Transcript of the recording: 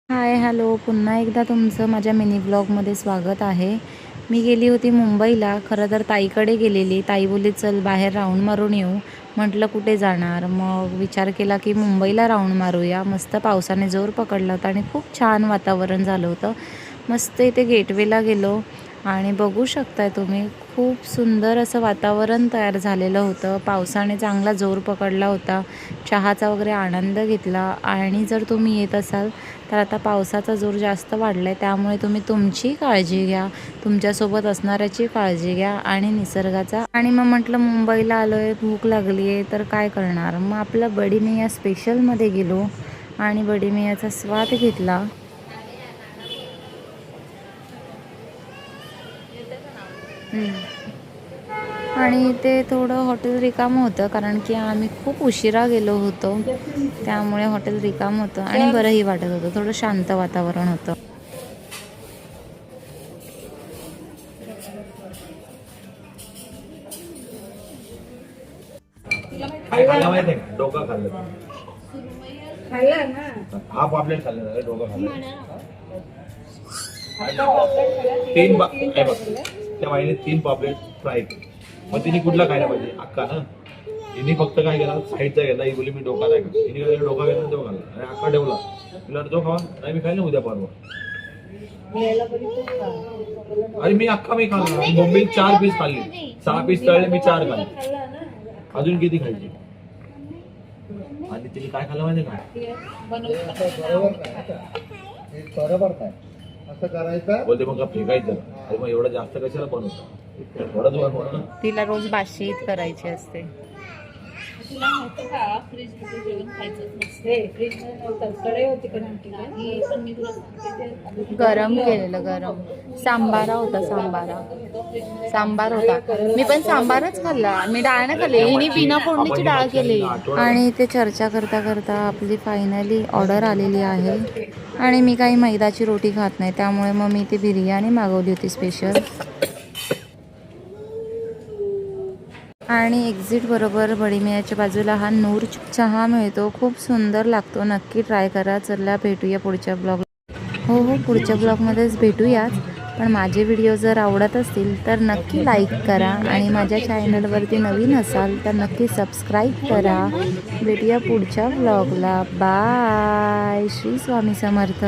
Hi hello, पुन्हा एकदा तुमचं माझ्या मिनी ब्लॉगमध्ये स्वागत आहे. मी गेली होती मुंबईला. खरं तर ताईकडे गेलेली. ताई बोलली चल बाहेर राऊंड मारून येऊ. म्हटलं कुठे जाणार, मग विचार केला की मुंबईला राऊंड मारूया. मस्त पावसाने जोर पकडला होता आणि खूप छान वातावरण झालं होतं. मस्त इथे गेटवेला गेलो आणि बघू शकताय तुम्ही, खूप सुंदर असं वातावरण तयार झालेलं होतं. पावसाने चांगला जोर पकडला होता. चहाचा वगैरे आनंद घेतला. आणि जर तुम्ही येत असाल तर आता पावसाचा जोर जास्त वाढला आहे, त्यामुळे तुम्ही तुमची काळजी घ्या, तुमच्यासोबत असणाऱ्याची काळजी घ्या आणि निसर्गाचा. आणि मग म्हटलं मुंबईला आलो आहे, भूक लागली आहे, तर काय करणार. मग आपलं बडी मिया स्पेशलमध्ये गेलो आणि बडी मियाचा स्वाद घेतला. आणि ते थोडं हॉटेल रिकामं होतं, कारण की आम्ही खूप उशिरा गेलो होतो, त्यामुळे हॉटेल रिकामं होतं आणि बरंही वाटत होतं. थोडं शांत वातावरण होतं. काय खाल्लं माहिती आहे का? डोका खाल्लं. हा पॉपलेट खाल्लं, डोका खाल्लं. हे बघ, त्या बाईने 3 पॉपलेट फ्राय केले. मग तिने कुठला खायला पाहिजे? अक्का ना. तिने फक्त काय केला, साईडचा घेतला. ही बोली मी डोका नाही खात. तिने काय डोका घेतला, तो खाल्ला आणि अक्का ठेवला. तिला तो खावा नाही, मी खायला उद्या परवा. अरे मी अख्खा मी खाल्ला. मुंबईत 4 पीस खाल्ले, 6 पीस तळले, मी 4 खाल्ले. अजून किती खायची? आणि तिने काय खाल्लं माहिती बरोबर काय असं करायचं. बोलते मग फेकायचं. अरे मग एवढं जास्त कशाला बनवतं? थोडंच बनव ना. तिला रोज बाशीत करायची असते. तुला नव्हतं का फ्रीज मध्ये जेवण खायचं नसते? फ्रीज मध्ये नव्हतं, कडे होती का नव्हती का? पण मी तुला सांगते ते गरम केलेलं, गरम सांबारा होता. सांबार होता. मी पण सांबारच खाल्ला, मी डाळ नाही खाल्ली. हिने बिना फोडणीची डाळ केली. आणि इथे चर्चा करता करता आपली फायनली ऑर्डर आलेली आहे. आणि मी काही मैदाची रोटी खात नाही, त्यामुळे मग मी ती बिर्याणी मागवली होती स्पेशल. आणि एक्झिट बरोबर बडीमियाच्या बाजूला हा नूर चहा मिळतो, खूप सुंदर लागतो. नक्की ट्राय करा. चला भेटूया पुढच्या ब्लॉग. हो, पुढच्या ब्लॉगमध्येच भेटूयाच. पण माझे व्हिडिओ जर आवडत असतील तर नक्की लाईक करा आणि माझ्या चॅनलवरती नवीन असाल तर नक्की सबस्क्राईब करा. भेटूया पुढच्या ब्लॉगला. बाय. श्री स्वामी समर्थ.